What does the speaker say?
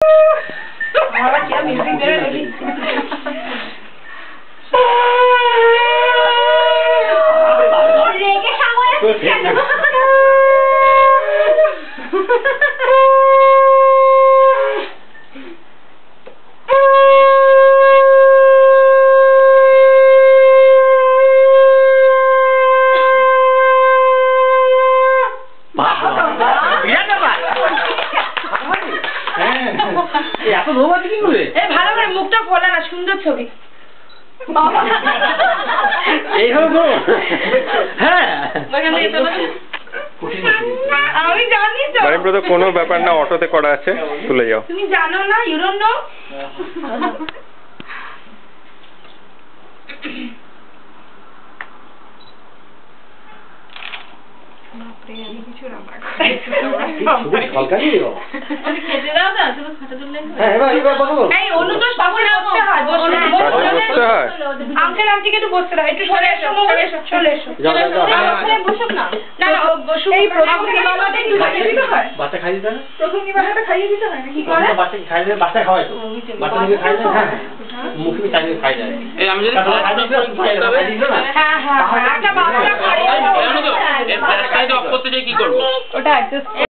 Ahora quiero mi primero de mí. ভালো করে মুখটা খোলা না, সুন্দর ছবি। আমি জানি তো বাড়িতে কোনো ব্যাপার না, অটোতে করা আছে, চলে যাও। তুমি জানো না, ইউ ডোন্ট নো। আঙ্কেল আন্টিকে একটু বসতে দাও, একটু সরে এসো, চলে এসো। বাচ্চা খাইয়ে দিতে হয়, প্রথম নিবারটা খাইয়ে দিতে হয় না? কি করে? বাচ্চাকে খাইয়ে দিলে বাচ্চা খাওয়াই তো, বাচ্চা নিজে খাই না, হ্যাঁ মুখে চাইলে খাই যায়। এই আমি যদি খাই দিই না, হ্যাঁ হ্যাঁ, একটা বাচ্চা খাইয়ে দাও। এর ফ্ল্যাশটা অফ করতে যাই কি করব? ওটা অ্যাডজাস্ট